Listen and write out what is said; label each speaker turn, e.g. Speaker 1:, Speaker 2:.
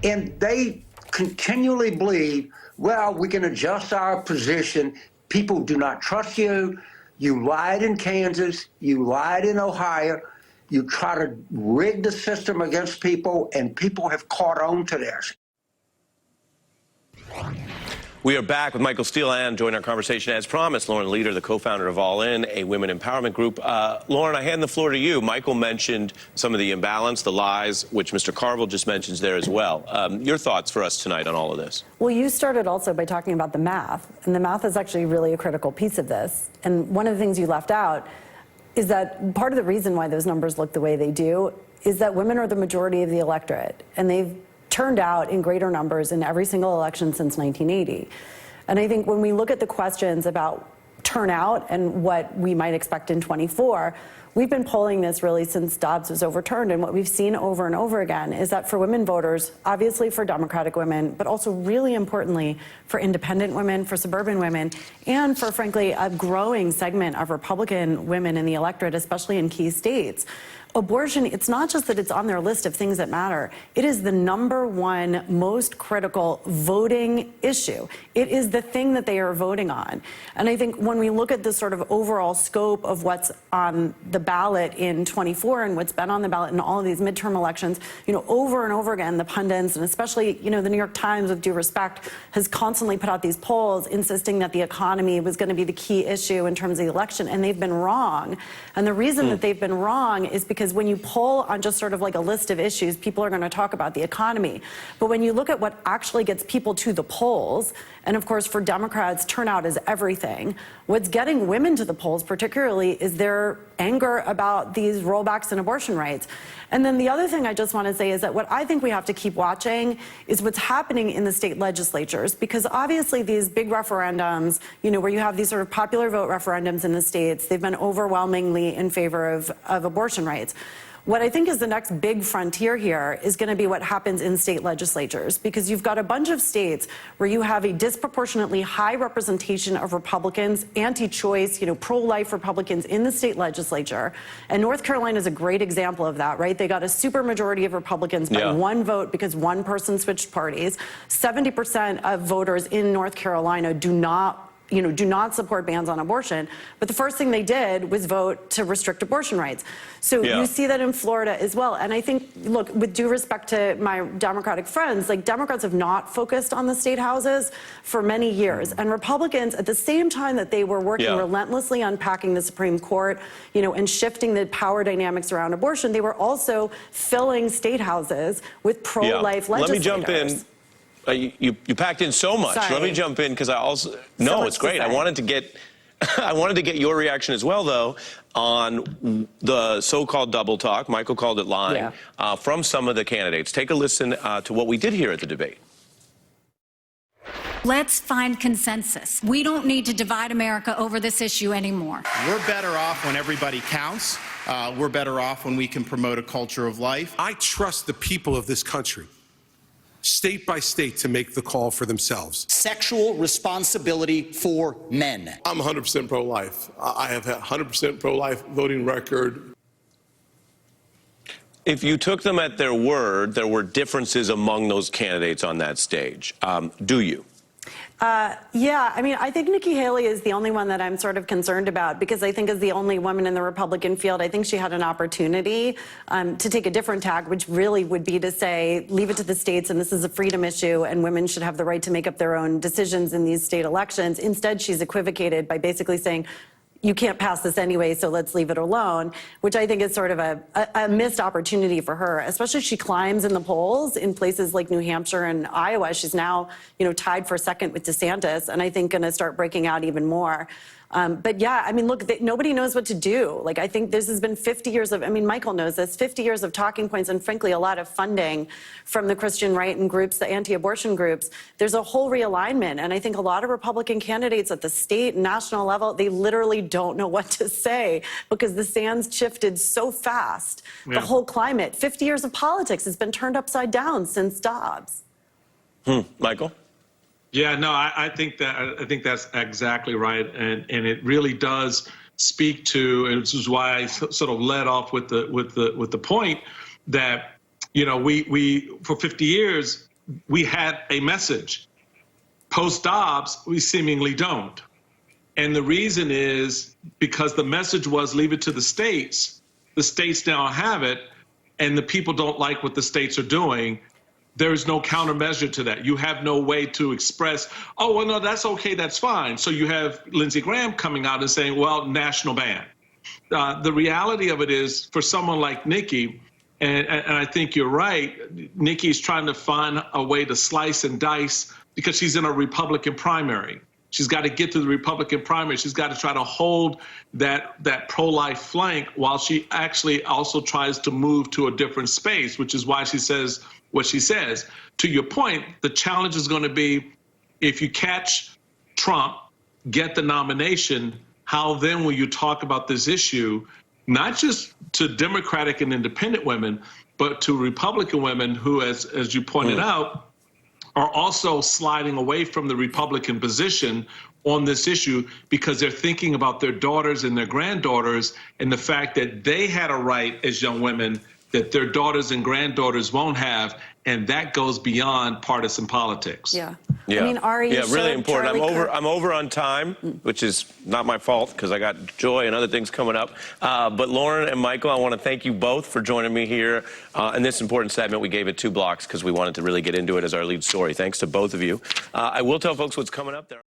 Speaker 1: And they continually believe, well, we can adjust our position. People do not trust you. You lied in Kansas. You lied in Ohio. You try to rig the system against people, and people have caught on to this.
Speaker 2: We are back with Michael Steele and join our conversation as promised, Lauren Leader, the co-founder of All In, a women empowerment group. Lauren, I hand the floor to you. Michael mentioned some of the imbalance, the lies, which Mr. Carville just mentions there as well. Your thoughts for us tonight on all of this?
Speaker 3: Well, you started also by talking about the math, and the math is actually really a critical piece of this. And one of the things you left out is that part of the reason why those numbers look the way they do is that women are the majority of the electorate, and they've turned out in greater numbers in every single election since 1980. And I think when we look at the questions about turnout and what we might expect in 24, we've been polling this really since Dobbs was overturned. And what we've seen over and over again is that for women voters, obviously for Democratic women, but also really importantly for independent women, for suburban women, and for, frankly, a growing segment of Republican women in the electorate, especially in key states, abortion, it's not just that it's on their list of things that matter. It is the #1 most critical voting issue. It is the thing that they are voting on. And I think when we look at the sort of overall scope of what's on the ballot in 24 and what's been on the ballot in all of these midterm elections, over and over again, the pundits, and especially, the New York Times, with due respect, has constantly put out these polls insisting that the economy was going to be the key issue in terms of the election, and they've been wrong. And the reason that they've been wrong is because when you poll on just sort of like a list of issues, people are going to talk about the economy. But when you look at what actually gets people to the polls, and of course for Democrats, turnout is everything. What's getting women to the polls particularly is their anger about these rollbacks in abortion rights. And then the other thing I just want to say is that what I think we have to keep watching is what's happening in the state legislatures, because obviously these big referendums, where you have these sort of popular vote referendums in the states, they've been overwhelmingly in favor of abortion rights. What I think is the next big frontier here is going to be what happens in state legislatures, because you've got a bunch of states where you have a disproportionately high representation of Republicans, anti-choice, pro-life Republicans in the state legislature. And North Carolina is a great example of that, right? They got a supermajority of Republicans by one vote because one person switched parties. 70% of voters in North Carolina do not support bans on abortion. But the first thing they did was vote to restrict abortion rights. So you see that in Florida as well. And I think, look, with due respect to my Democratic friends, Democrats have not focused on the state houses for many years. And Republicans, at the same time that they were working relentlessly unpacking the Supreme Court, and shifting the power dynamics around abortion, they were also filling state houses with pro-life legislators.
Speaker 2: Let me jump in. You packed in so much.
Speaker 3: Sorry.
Speaker 2: Let me jump in because it's great. I wanted to get your reaction as well, though, on the so-called double talk. Michael called it lying from some of the candidates. Take a listen to what we did here at the debate.
Speaker 4: Let's find consensus. We don't need to divide America over this issue anymore.
Speaker 5: We're better off when everybody counts. We're better off when we can promote a culture of life.
Speaker 6: I trust the people of this country, state by state, to make the call for themselves.
Speaker 7: Sexual responsibility for men.
Speaker 6: I'm 100% pro-life. I have had 100% pro-life voting record.
Speaker 2: If you took them at their word, there were differences among those candidates on that stage. Do you?
Speaker 3: I think Nikki Haley is the only one that I'm sort of concerned about, because I think as the only woman in the Republican field, I think she had an opportunity to take a different tack, which really would be to say, leave it to the states, and this is a freedom issue, and women should have the right to make up their own decisions in these state elections. Instead, she's equivocated by basically saying, you can't pass this anyway, so let's leave it alone, which I think is sort of a missed opportunity for her, especially as she climbs in the polls in places like New Hampshire and Iowa. She's now, tied for second with DeSantis, and I think going to start breaking out even more. Look, nobody knows what to do. I think this has been 50 years of, Michael knows this, 50 years of talking points and frankly a lot of funding from the Christian right and groups, the anti-abortion groups. There's a whole realignment, and I think a lot of Republican candidates at the state and national level, they literally don't know what to say because the sands shifted so fast. The whole climate, 50 years of politics has been turned upside down since Dobbs.
Speaker 2: Michael?
Speaker 8: Yeah, no, I think that's exactly right, and it really does speak to, and this is why I sort of led off with the point that we for 50 years we had a message. Post-Dobbs, we seemingly don't. And the reason is because the message was leave it to the states. The states now have it, and the people don't like what the states are doing. There's no countermeasure to that. You have no way to express, oh, well, no, that's okay, that's fine. So you have Lindsey Graham coming out and saying, well, national ban. The reality of it is, for someone like Nikki, and I think you're right, Nikki's trying to find a way to slice and dice because she's in a Republican primary. She's got to get to the Republican primary. She's got to try to hold that pro-life flank while she actually also tries to move to a different space, which is why she says what she says. To your point, the challenge is going to be, if you catch Trump, get the nomination, how then will you talk about this issue, not just to Democratic and independent women, but to Republican women who, as you pointed out, are also sliding away from the Republican position on this issue because they're thinking about their daughters and their granddaughters and the fact that they had a right as young women that their daughters and granddaughters won't have, and that goes beyond partisan politics.
Speaker 3: Yeah.
Speaker 2: Yeah.
Speaker 3: I mean, Ari,
Speaker 2: yeah, really
Speaker 3: showed
Speaker 2: important.
Speaker 3: Charlie
Speaker 2: I'm over on time, which is not my fault because I got Joy and other things coming up. But Lauren and Michael, I want to thank you both for joining me here in this important segment. We gave it 2 blocks because we wanted to really get into it as our lead story. Thanks to both of you. I will tell folks what's coming up there.